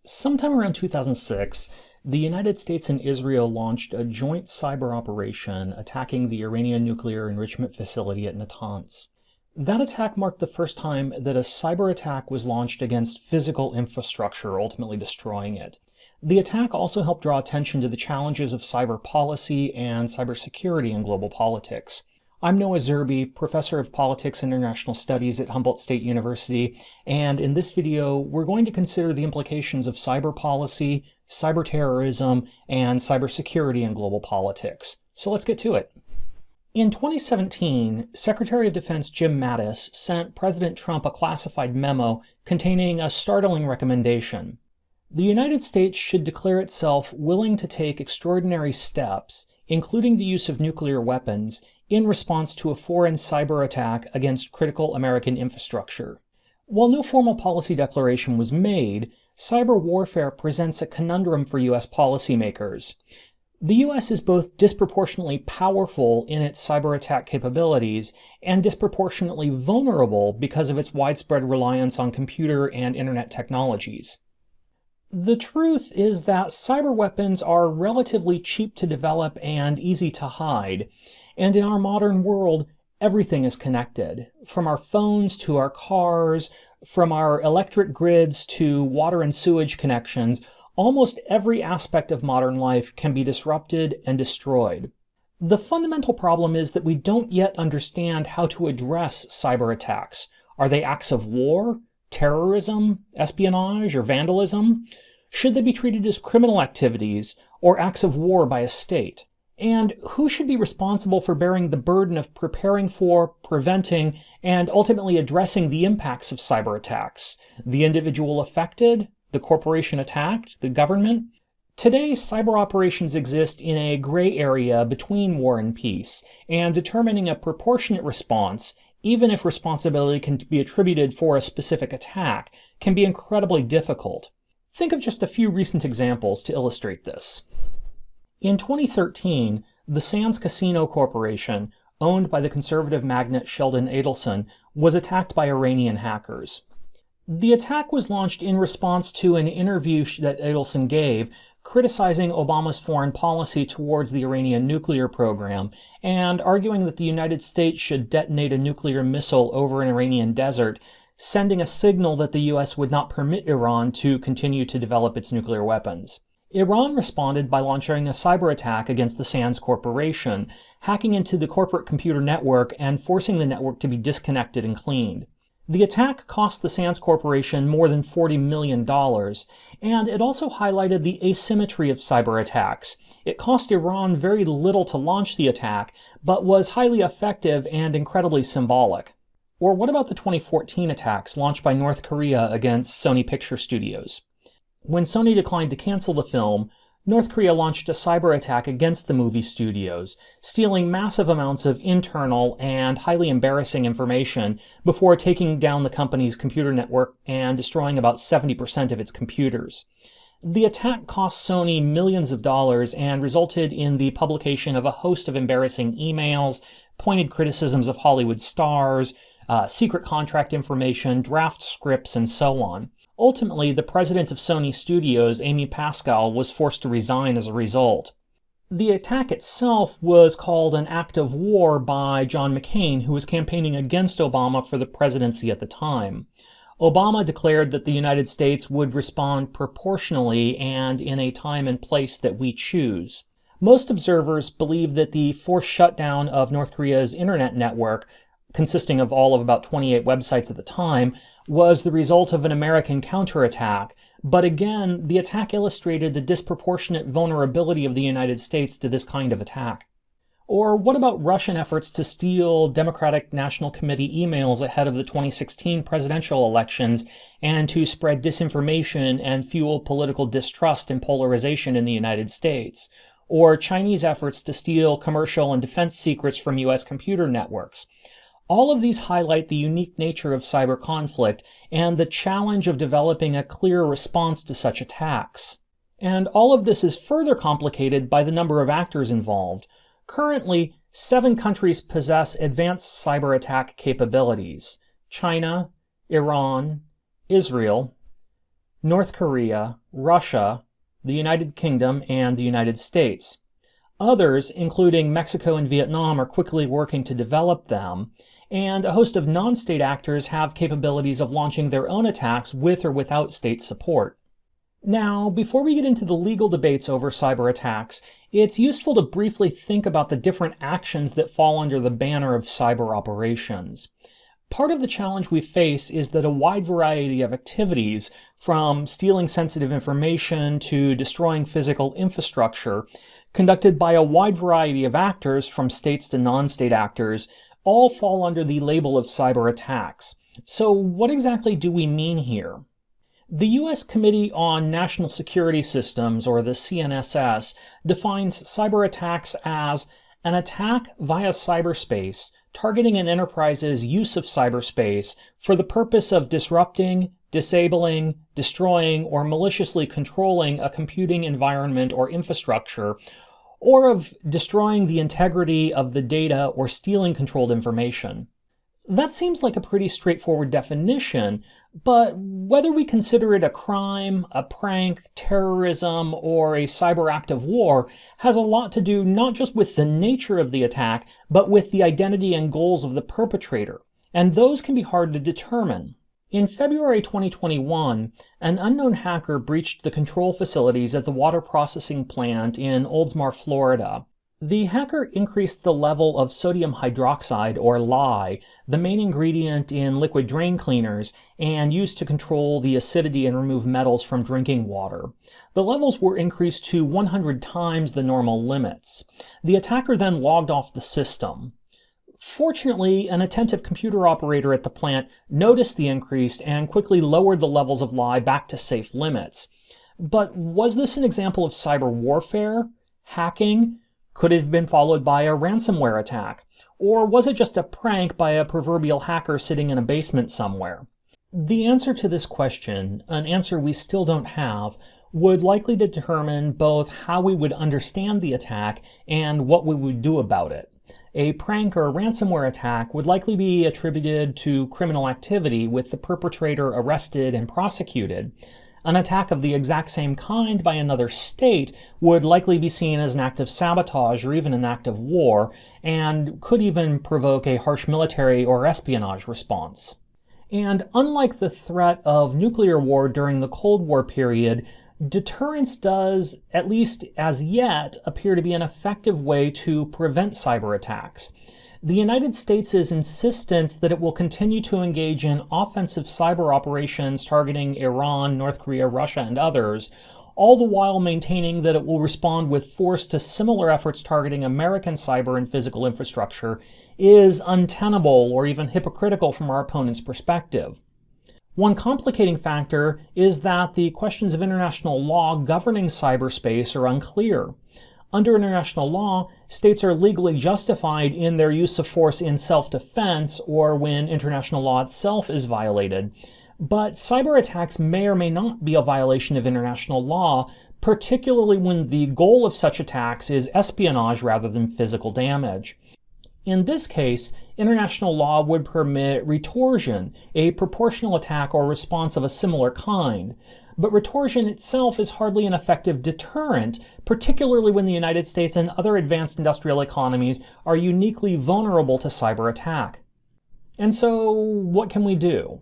Sometime around 2006, the United States and Israel launched a joint cyber operation attacking the Iranian nuclear enrichment facility at Natanz. That attack marked the first time that a cyber attack was launched against physical infrastructure, ultimately destroying it. The attack also helped draw attention to the challenges of cyber policy and cybersecurity in global politics. I'm Noah Zerbe, Professor of Politics and International Studies at Humboldt State University, and in this video, we're going to consider the implications of cyber policy, cyber terrorism, and cybersecurity in global politics. So let's get to it. In 2017, Secretary of Defense Jim Mattis sent President Trump a classified memo containing a startling recommendation. The United States should declare itself willing to take extraordinary steps, including the use of nuclear weapons, in response to a foreign cyber attack against critical American infrastructure. While no formal policy declaration was made, cyber warfare presents a conundrum for U.S. policymakers. The U.S. is both disproportionately powerful in its cyber attack capabilities and disproportionately vulnerable because of its widespread reliance on computer and internet technologies. The truth is that cyber weapons are relatively cheap to develop and easy to hide. And in our modern world, everything is connected. From our phones to our cars, from our electric grids to water and sewage connections, almost every aspect of modern life can be disrupted and destroyed. The fundamental problem is that we don't yet understand how to address cyber attacks. Are they acts of war, terrorism, espionage, or vandalism? Should they be treated as criminal activities or acts of war by a state? And who should be responsible for bearing the burden of preparing for, preventing, and ultimately addressing the impacts of cyber attacks? The individual affected? The corporation attacked? The government? Today, cyber operations exist in a gray area between war and peace, and determining a proportionate response, even if responsibility can be attributed for a specific attack, can be incredibly difficult. Think of just a few recent examples to illustrate this. In 2013, the Sands Casino Corporation, owned by the conservative magnate Sheldon Adelson, was attacked by Iranian hackers. The attack was launched in response to an interview that Adelson gave, criticizing Obama's foreign policy towards the Iranian nuclear program, and arguing that the United States should detonate a nuclear missile over an Iranian desert, sending a signal that the U.S. would not permit Iran to continue to develop its nuclear weapons. Iran responded by launching a cyber attack against the Sands Corporation, hacking into the corporate computer network and forcing the network to be disconnected and cleaned. The attack cost the Sands Corporation more than $40 million, and it also highlighted the asymmetry of cyber attacks. It cost Iran very little to launch the attack, but was highly effective and incredibly symbolic. Or what about the 2014 attacks launched by North Korea against Sony Picture Studios? When Sony declined to cancel the film, North Korea launched a cyber attack against the movie studios, stealing massive amounts of internal and highly embarrassing information before taking down the company's computer network and destroying about 70% of its computers. The attack cost Sony millions of dollars and resulted in the publication of a host of embarrassing emails, pointed criticisms of Hollywood stars, secret contract information, draft scripts, and so on. Ultimately, the president of Sony Studios, Amy Pascal, was forced to resign as a result. The attack itself was called an act of war by John McCain, who was campaigning against Obama for the presidency at the time. Obama declared that the United States would respond proportionally and in a time and place that we choose. Most observers believe that the forced shutdown of North Korea's internet network, consisting of all of about 28 websites at the time, was the result of an American counterattack. But again, the attack illustrated the disproportionate vulnerability of the United States to this kind of attack. Or what about Russian efforts to steal Democratic National Committee emails ahead of the 2016 presidential elections and to spread disinformation and fuel political distrust and polarization in the United States? Or Chinese efforts to steal commercial and defense secrets from U.S. computer networks? All of these highlight the unique nature of cyber conflict and the challenge of developing a clear response to such attacks. And all of this is further complicated by the number of actors involved. Currently, 7 countries possess advanced cyber attack capabilities: China, Iran, Israel, North Korea, Russia, the United Kingdom, and the United States. Others, including Mexico and Vietnam, are quickly working to develop them, and a host of non-state actors have capabilities of launching their own attacks with or without state support. Now, before we get into the legal debates over cyber attacks, it's useful to briefly think about the different actions that fall under the banner of cyber operations. Part of the challenge we face is that a wide variety of activities, from stealing sensitive information to destroying physical infrastructure, conducted by a wide variety of actors, from states to non-state actors, all fall under the label of cyber attacks. So what exactly do we mean here? The U.S. Committee on National Security Systems, or the CNSS, defines cyber attacks as an attack via cyberspace targeting an enterprise's use of cyberspace for the purpose of disrupting, disabling, destroying, or maliciously controlling a computing environment or infrastructure, or of destroying the integrity of the data or stealing controlled information. That seems like a pretty straightforward definition, but whether we consider it a crime, a prank, terrorism, or a cyber act of war has a lot to do not just with the nature of the attack, but with the identity and goals of the perpetrator, and those can be hard to determine. In February 2021, an unknown hacker breached the control facilities at the water processing plant in Oldsmar, Florida. The hacker increased the level of sodium hydroxide, or lye, the main ingredient in liquid drain cleaners, and used to control the acidity and remove metals from drinking water. The levels were increased to 100 times the normal limits. The attacker then logged off the system. Fortunately, an attentive computer operator at the plant noticed the increase and quickly lowered the levels of lye back to safe limits. But was this an example of cyber warfare? Hacking? Could it have been followed by a ransomware attack? Or was it just a prank by a proverbial hacker sitting in a basement somewhere? The answer to this question, an answer we still don't have, would likely determine both how we would understand the attack and what we would do about it. A prank or ransomware attack would likely be attributed to criminal activity with the perpetrator arrested and prosecuted. An attack of the exact same kind by another state would likely be seen as an act of sabotage or even an act of war, and could even provoke a harsh military or espionage response. And unlike the threat of nuclear war during the Cold War period, deterrence does, at least as yet, appear to be an effective way to prevent cyber attacks. The United States' insistence that it will continue to engage in offensive cyber operations targeting Iran, North Korea, Russia, and others, all the while maintaining that it will respond with force to similar efforts targeting American cyber and physical infrastructure, is untenable or even hypocritical from our opponent's perspective. One complicating factor is that the questions of international law governing cyberspace are unclear. Under international law, states are legally justified in their use of force in self-defense or when international law itself is violated. But cyber attacks may or may not be a violation of international law, particularly when the goal of such attacks is espionage rather than physical damage. In this case, international law would permit retorsion, a proportional attack or response of a similar kind. But retorsion itself is hardly an effective deterrent, particularly when the United States and other advanced industrial economies are uniquely vulnerable to cyber attack. And so, what can we do?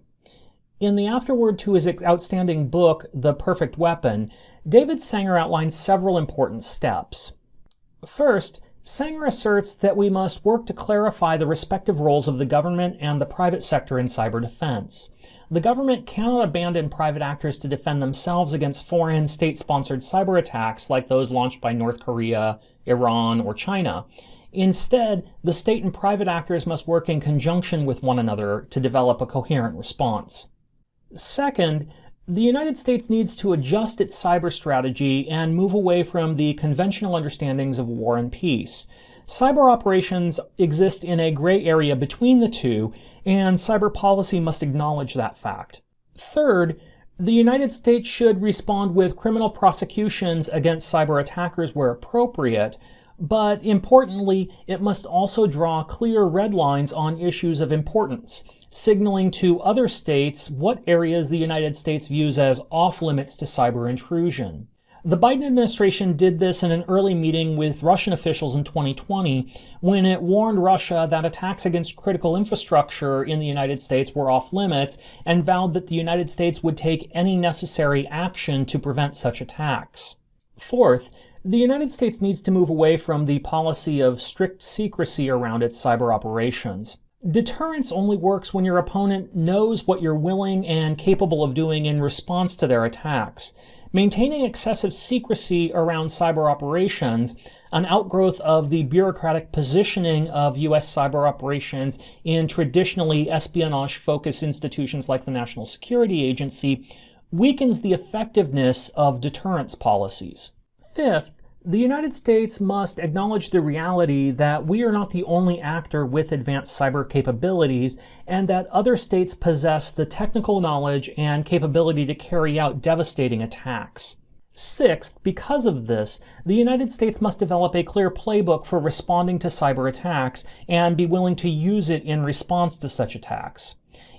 In the afterword to his outstanding book, The Perfect Weapon, David Sanger outlines several important steps. First, Sanger asserts that we must work to clarify the respective roles of the government and the private sector in cyber defense. The government cannot abandon private actors to defend themselves against foreign state-sponsored cyber attacks like those launched by North Korea, Iran, or China. Instead, the state and private actors must work in conjunction with one another to develop a coherent response. Second, the United States needs to adjust its cyber strategy and move away from the conventional understandings of war and peace. Cyber operations exist in a gray area between the two, and cyber policy must acknowledge that fact. Third, the United States should respond with criminal prosecutions against cyber attackers where appropriate, but importantly, it must also draw clear red lines on issues of importance, signaling to other states what areas the United States views as off-limits to cyber intrusion. The Biden administration did this in an early meeting with Russian officials in 2020 when it warned Russia that attacks against critical infrastructure in the United States were off-limits and vowed that the United States would take any necessary action to prevent such attacks. Fourth, the United States needs to move away from the policy of strict secrecy around its cyber operations. Deterrence only works when your opponent knows what you're willing and capable of doing in response to their attacks. Maintaining excessive secrecy around cyber operations, an outgrowth of the bureaucratic positioning of U.S. cyber operations in traditionally espionage-focused institutions like the National Security Agency, weakens the effectiveness of deterrence policies. Fifth, the United States must acknowledge the reality that we are not the only actor with advanced cyber capabilities and that other states possess the technical knowledge and capability to carry out devastating attacks. Sixth, because of this, the United States must develop a clear playbook for responding to cyber attacks and be willing to use it in response to such attacks.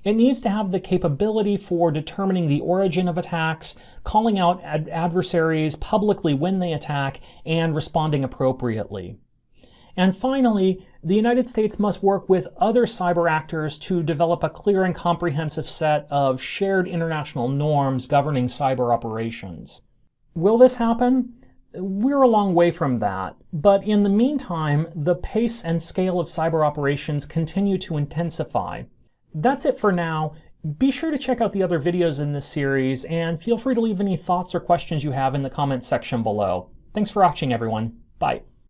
It needs to have the capability for determining the origin of attacks, calling out adversaries publicly when they attack, and responding appropriately. And finally, the United States must work with other cyber actors to develop a clear and comprehensive set of shared international norms governing cyber operations. Will this happen? We're a long way from that, but in the meantime, the pace and scale of cyber operations continue to intensify. That's it for now. Be sure to check out the other videos in this series, and feel free to leave any thoughts or questions you have in the comments section below. Thanks for watching, everyone. Bye.